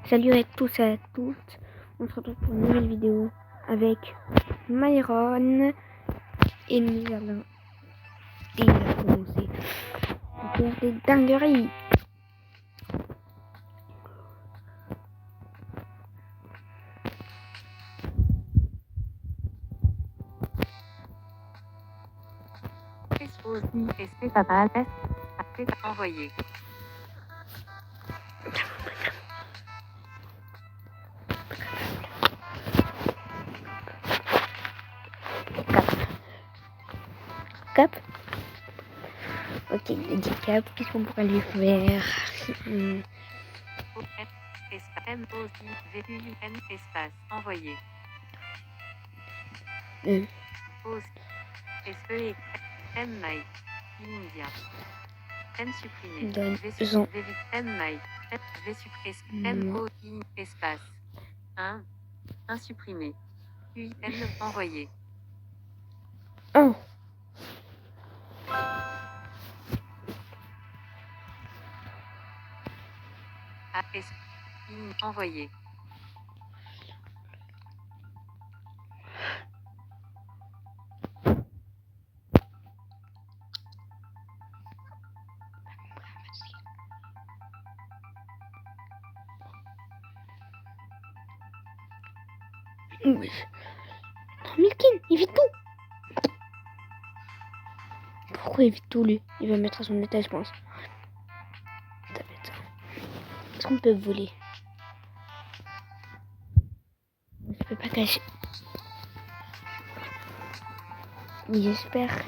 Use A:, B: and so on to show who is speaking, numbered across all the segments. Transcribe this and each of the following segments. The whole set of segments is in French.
A: Salut à tous et à toutes. On se retrouve pour une nouvelle vidéo avec Myron et nous allons déjà commencer à faire des dingueries.
B: Envoyé.
A: Cap. Ok, il a dit cap. Qu'est-ce qu'on pourrait lui faire?
B: Espace. Envoyé. India. M supprimé.
A: Donne
B: Espace. 1 supprimé. UN envoyé.
A: Oh.
B: Envoyé.
A: Oui. Milkin, il vit tout. Pourquoi il vit tout lui? Il va mettre à son état, je pense. Est-ce qu'on peut voler? Je peux pas cacher. J'espère.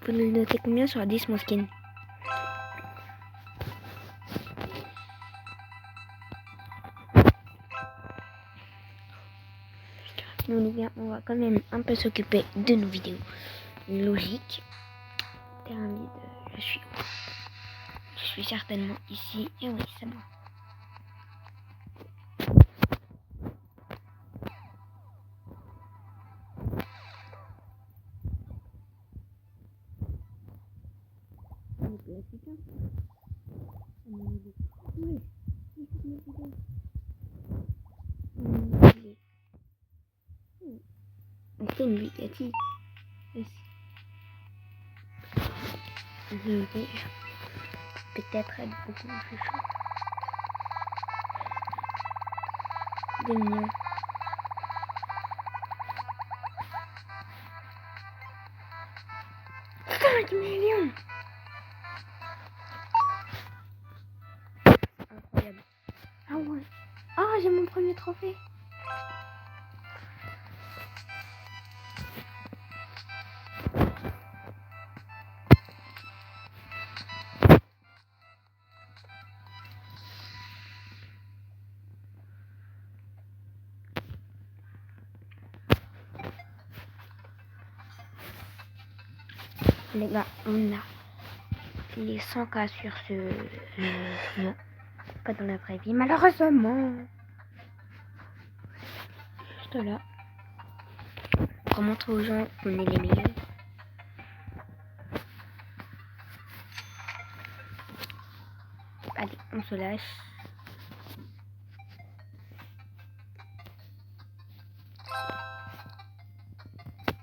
A: Vous le notez combien sur 10 mon skin? Nous les gars, on va quand même un peu s'occuper de nos vidéos. Logique. Terrain vide, je suis où? Je suis certainement ici. Et oui, c'est bon. C'est une Bugatti. Peut-être être beaucoup plus chaud. Des millions. Putain, 10 millions! Incroyable. Ah ouais. Ah, j'ai mon premier trophée. Les gars, on a les 100K sur ce jeu. Pas dans la vraie vie, malheureusement. Juste là. Pour montrer aux gens qu'on est les meilleurs. Allez, on se lâche.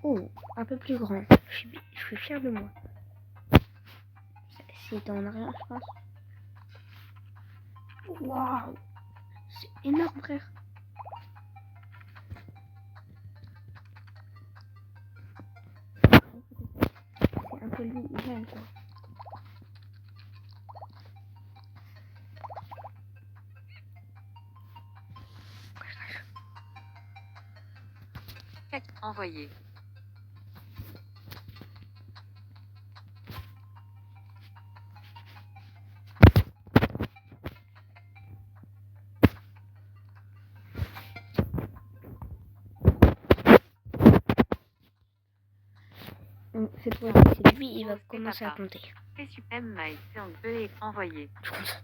A: Oh, un peu plus grand. Je suis fier de moi. C'était en arrière, je pense. Waouh, c'est énorme, frère. C'est un peu l'idéal, quoi.
B: Envoyé.
A: Cette fois-ci, c'est lui, il va commencer à compter.
B: Envoyé.
A: Je compte.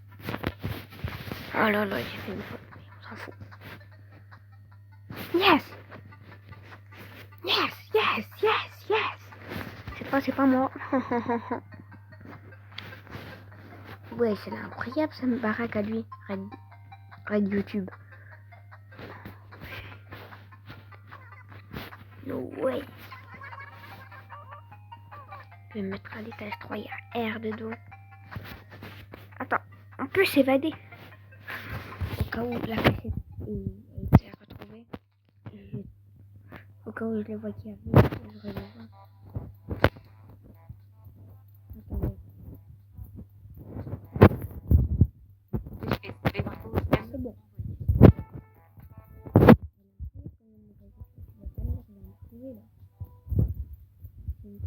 A: Oh là là, j'ai fait une faute. On s'en fout. Yes! Yes, yes, yes, yes! Cette fois, c'est pas moi. Ouais, c'est incroyable, ça me baraque à lui. Red YouTube. No way. Je vais me mettre à l'étage 3, il y a R dedans. Attends, on peut s'évader. Au cas où la cassette a été retrouvée. Au cas où je le vois qui arrive, je reviens. Attendez.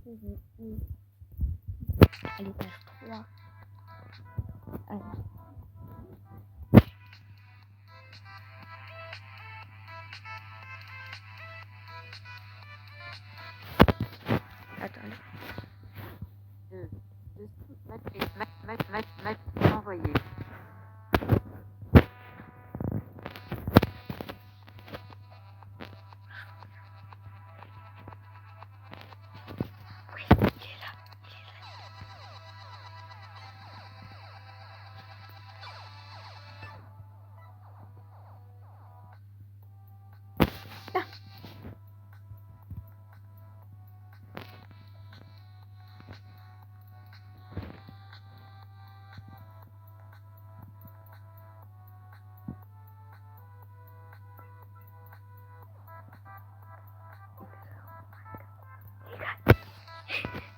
B: C'est bon.
A: À l'étage 3. Alors. Attends.
B: Envoyer.
A: Oui, il est là.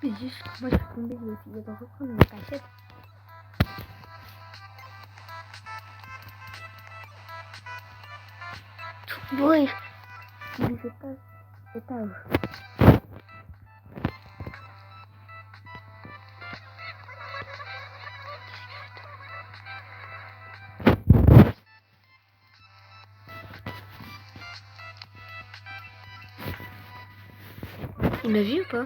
A: Mais juste, moi je suis tombée, j'ai essayé de reprendre ma cassette. Oui, mais c'est pas étage. Il m'a vu ou pas?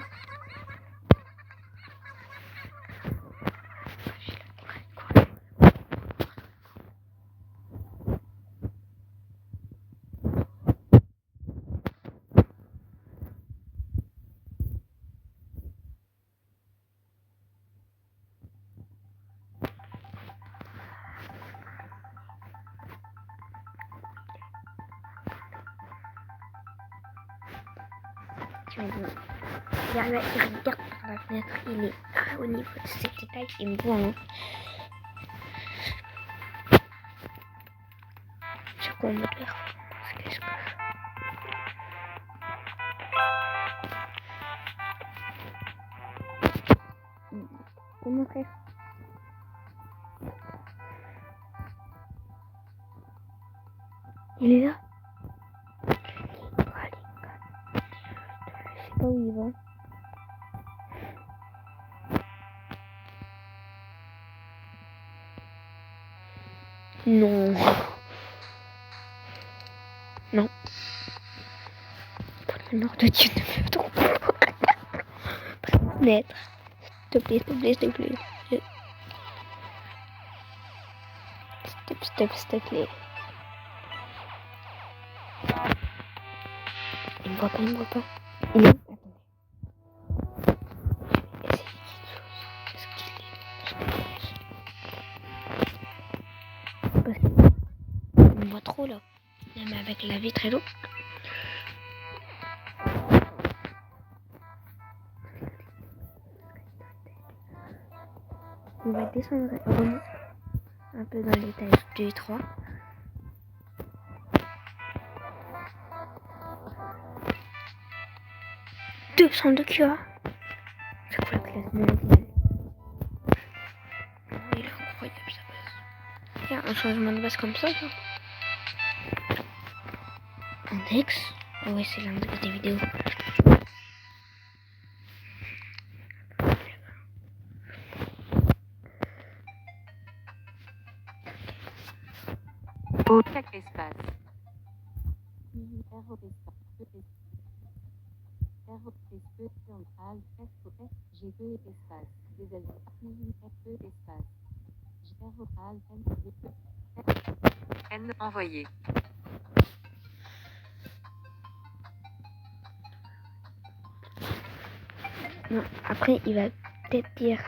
A: Il regarde par la fenêtre, il est au niveau de cet étage, il me voit. Hein. C'est quoi mon performance? Qu'est-ce que je... Pour mon frère. Il est là. Je sais pas où il va. Non. Non. Pour le nom de Dieu, ne me trompe pas. Par la fenêtre. S'il te plaît, s'il te plaît, s'il te plaît. S'il te plaît. Il me voit pas, il me voit pas. Il est où? Attendez. Est-ce qu'il est... Parce qu'il me voit trop là. Même avec la vitre et l'eau. On va descendre un peu dans l'étage 2 et 3. Deux de QA. C'est quoi la classe mondiale? Il est incroyable sa base. Il y a un changement de base comme ça, genre. Index. Ah ouais, c'est l'index des vidéos.
B: Au chaque espace. Central, SOS, G2 espace, des SE espace. Général, N envoyé.
A: Non, après il va peut-être dire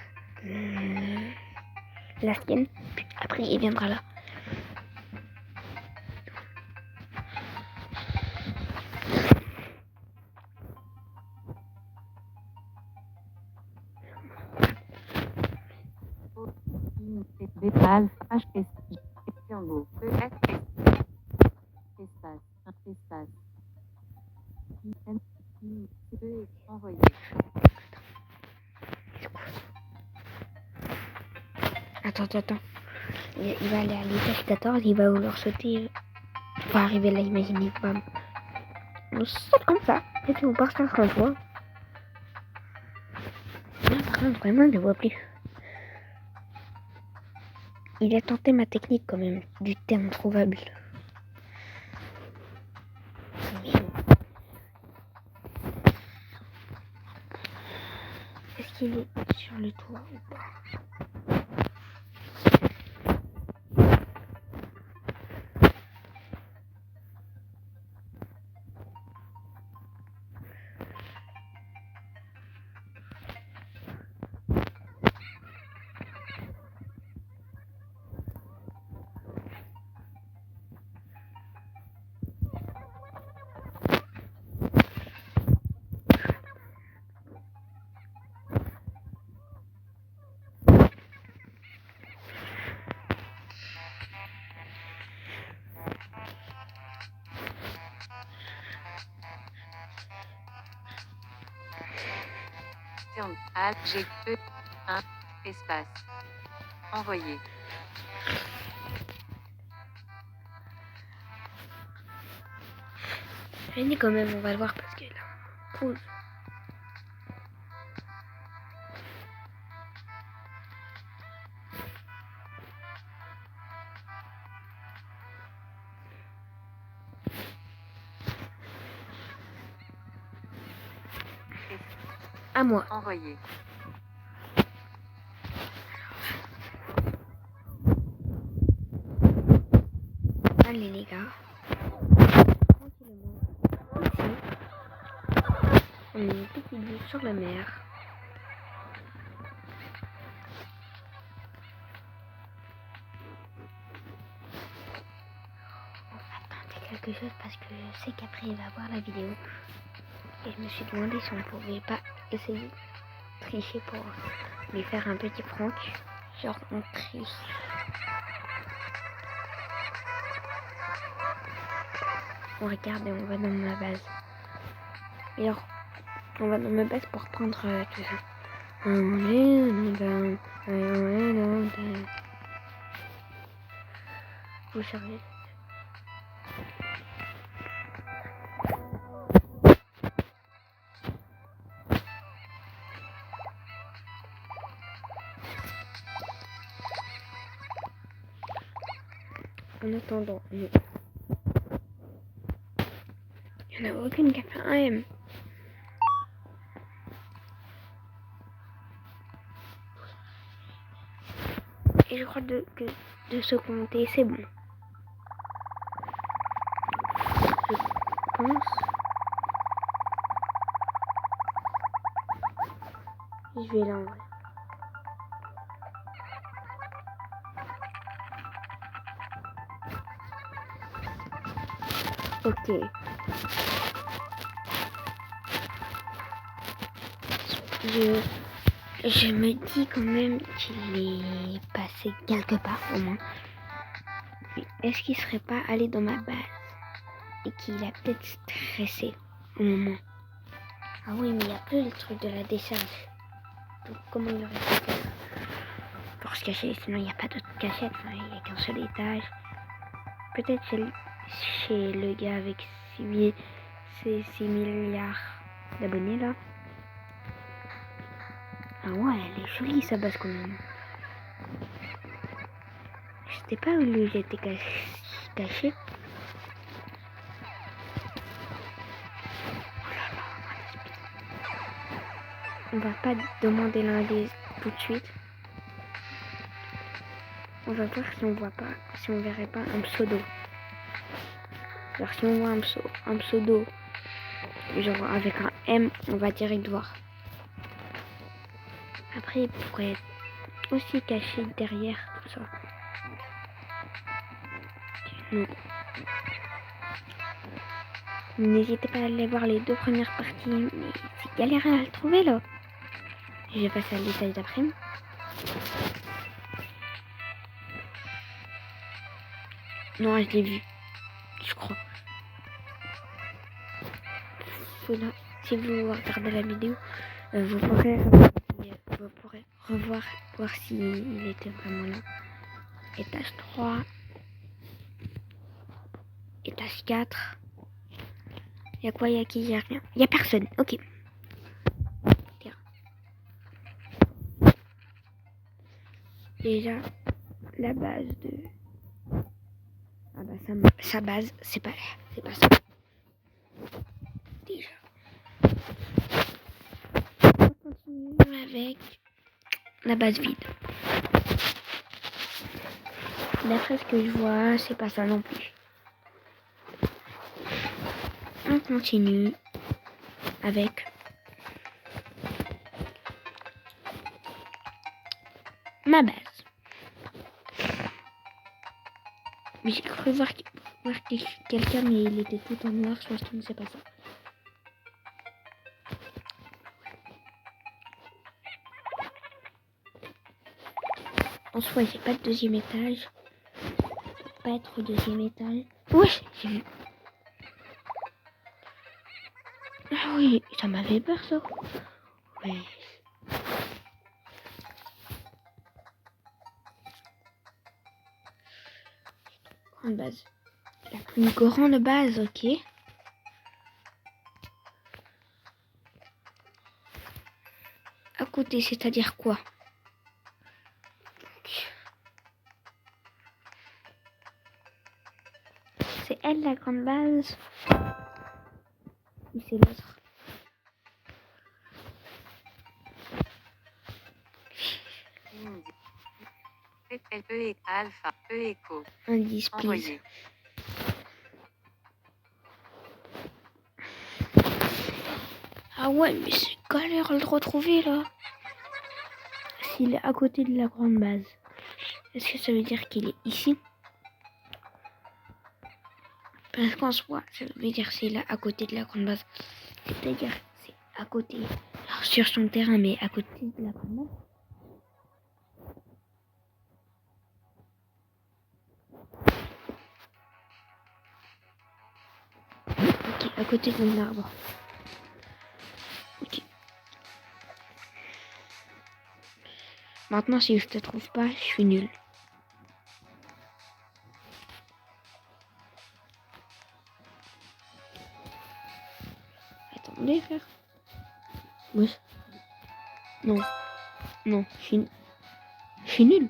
A: la sienne. Puis après, il viendra là.
B: Alpha H Triangle espace espace envoyer.
A: Attends. Il va aller à l'étage 14, il va vouloir sauter. Il va arriver là, imaginez, bam. On saute comme ça. Et puis on part sur un toit. Là, par contre, vraiment, je ne le vois plus. Il a tenté ma technique quand même, du terme trouvable. Est-ce qu'il est sur le toit ou pas?
B: G E 1 espace envoyer.
A: Venez quand même, on va le voir parce que là, pause. À moi.
B: Envoyer.
A: Allez les gars. Tranquillement. Ici. On est une petite vue sur la mer. On va tenter quelque chose parce que je sais qu'après il va voir la vidéo. Et je me suis demandé si on pouvait pas essayer de tricher pour lui faire un petit prank. Genre on triche. On regarde et on va dans ma base. Et alors, on va dans ma base pour prendre tout ça. Vous savez. En attendant, il n'y en a aucune qui a fait un M. Et je crois que de ce compter, c'est bon. Je pense. Je vais là en vrai. Ok. Je me dis quand même qu'il est passé quelque part au moins. Est-ce qu'il serait pas allé dans ma base et qu'il a peut-être stressé au moment? Ah oui, mais il n'y a plus le truc de la décharge. Donc comment il aurait fait pour se cacher? Sinon il n'y a pas d'autre cachette, hein. Il n'y a qu'un seul étage. Peut-être chez le gars avec 6 milliards d'abonnés là. Ah ouais, elle est jolie sa base quand même. Je sais pas où j'étais caché. On va pas demander l'indice tout de suite. On va voir si on voit pas, si on verrait pas un pseudo. Alors si on voit un pseudo, genre avec un M, on va direct voir. Après, il pourrait être aussi caché derrière comme ça. Non. N'hésitez pas à aller voir les 2 premières parties, mais c'est galère à le trouver là. Je vais passer à l'étage d'après. Non, je l'ai vu, je crois. Voilà. Si vous regardez la vidéo, vous pourrez revoir, voir s'il était vraiment là. Étage 3, étage 4. Il y a quoi, il y a qui, il y a rien. Il y a personne, ok. Tiens. Déjà, la base de... Ah bah sa base, c'est pas ça. Déjà. On continue avec la base vide. D'après ce que je vois, c'est pas ça non plus. On continue avec ma base. Mais j'ai cru voir quelqu'un, mais il était tout en noir. Je pense que c'est pas ça. En soi, j'ai pas de deuxième étage. Pas être au deuxième étage. Wesh, j'ai vu. Ah oui, ça m'avait peur ça. Ouais. Grande base. La plus grande base, ok. À côté, c'est-à-dire quoi? C'est elle la grande base. Ou c'est l'autre?
B: E et alpha, E écho.
A: Indice, please.
B: Envoyer.
A: Ah ouais, mais c'est galère à le retrouver là. S'il est à côté de la grande base, est-ce que ça veut dire qu'il est ici? Parce qu'en soi, ça veut dire s'il est à côté de la grande base. C'est-à-dire c'est à côté, alors, sur son terrain, mais à côté de la grande base. Ok, à côté de l'arbre. Ok. Maintenant, si je te trouve pas, je suis nul. Attendez, frère. Oui. Non. Non, je suis nul.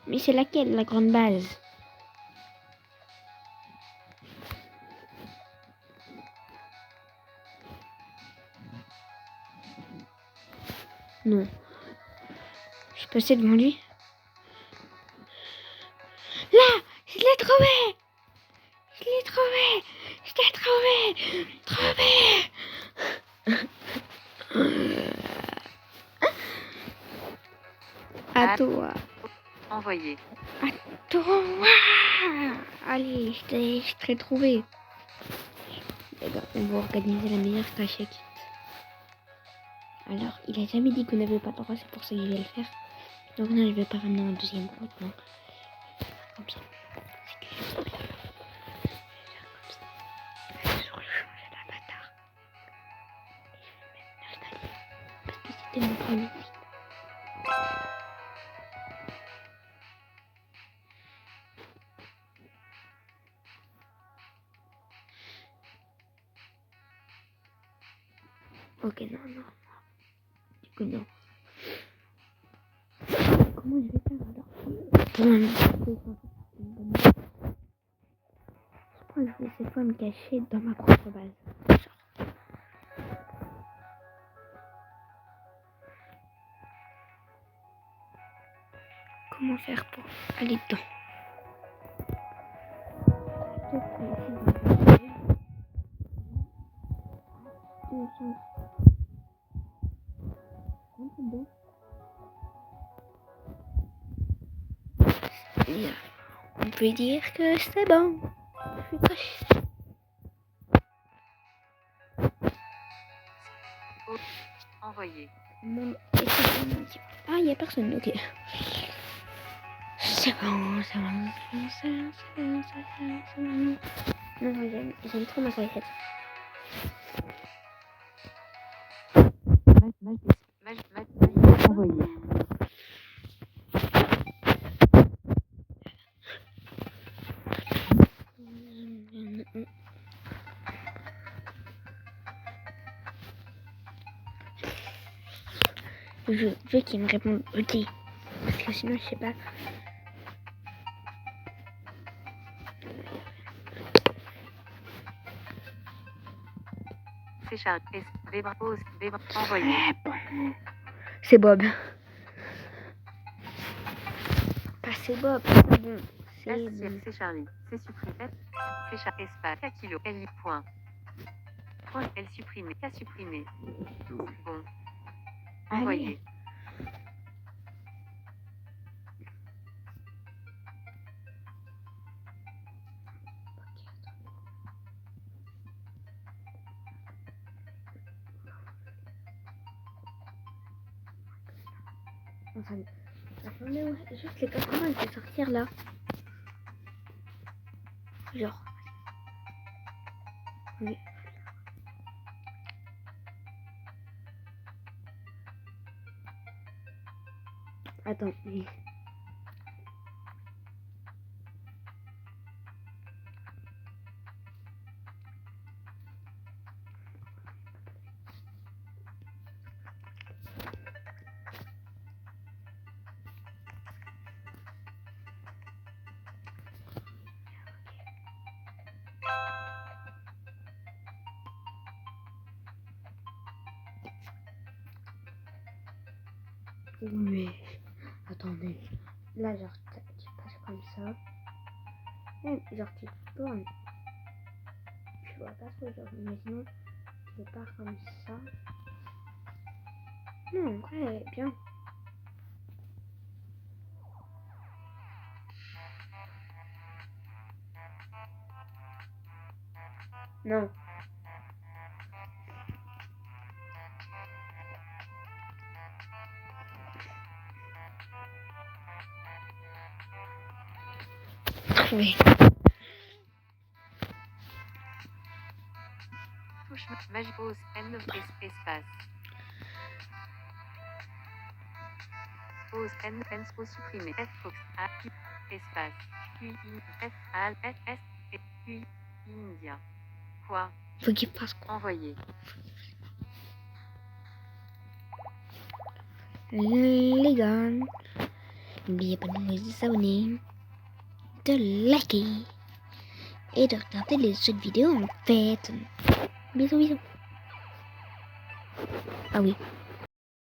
A: Mais c'est laquelle, la grande base? Non. Je suis passé devant lui. Là, je l'ai trouvé. Je l'ai trouvé. Je l'ai trouvé. À toi.
B: Envoyer.
A: À toi. Allez, je t'ai trouvé. D'accord, on va organiser la meilleure cachette. Alors, il a jamais dit qu'on n'avait pas le droit, c'est pour ça que je vais le faire. Donc non, je vais pas ramener un deuxième groupe, non. Comme ça. C'est que je vais faire comme ça. Je vais changer d'avatar. Et je vais le mettre Nathalie. Parce que c'était mon premier feed. Ok, non. Du coup, non. Comment je vais faire alors? Pour un je crois que je vais cette fois me cacher dans ma propre base. Comment faire pour aller dedans? Peut-être essayer de Et, on peut dire que c'est bon. Je suis coche.
B: Envoyer.
A: Ah, il n'y a personne, ok. C'est bon, c'est bon, c'est bon, c'est bon, c'est bon, c'est bon. Non, j'aime trop ma salette.
B: Envoyer.
A: Je veux qu'il me réponde ok. Parce que sinon, je sais pas.
B: C'est Charles. Pause. Envoyer.
A: C'est Bob. Pas c'est Bob, c'est bon. C'est bon.
B: C'est Charlie. C'est supprimé. C'est Charlie. Espace. 4 kilos. L. Point. Point. L supprimé. K supprimé. Bon. Envoyer.
A: Enfin, attendez, ouais, juste les 80, je vais sortir là. Genre. Oui. Attends, oui. Mais attendez, là genre tu passes comme ça, même genre tu tournes, tu vois pas trop genre, mais sinon tu pars comme ça. Non, ouais, bien. Non. Trouvé.
B: Touche. Pause. N. Espace. Pause. N. Pause supprimé. F. Fox. A. Q. Espace. Q. F. A. S. S. Q. India. Quoi?
A: Faut qu'il fasse quoi?
B: Envoyer.
A: Les gars, n'oubliez pas de vous abonner, de liker et de regarder les autres vidéos en fait. Bisous, bisous. Ah oui.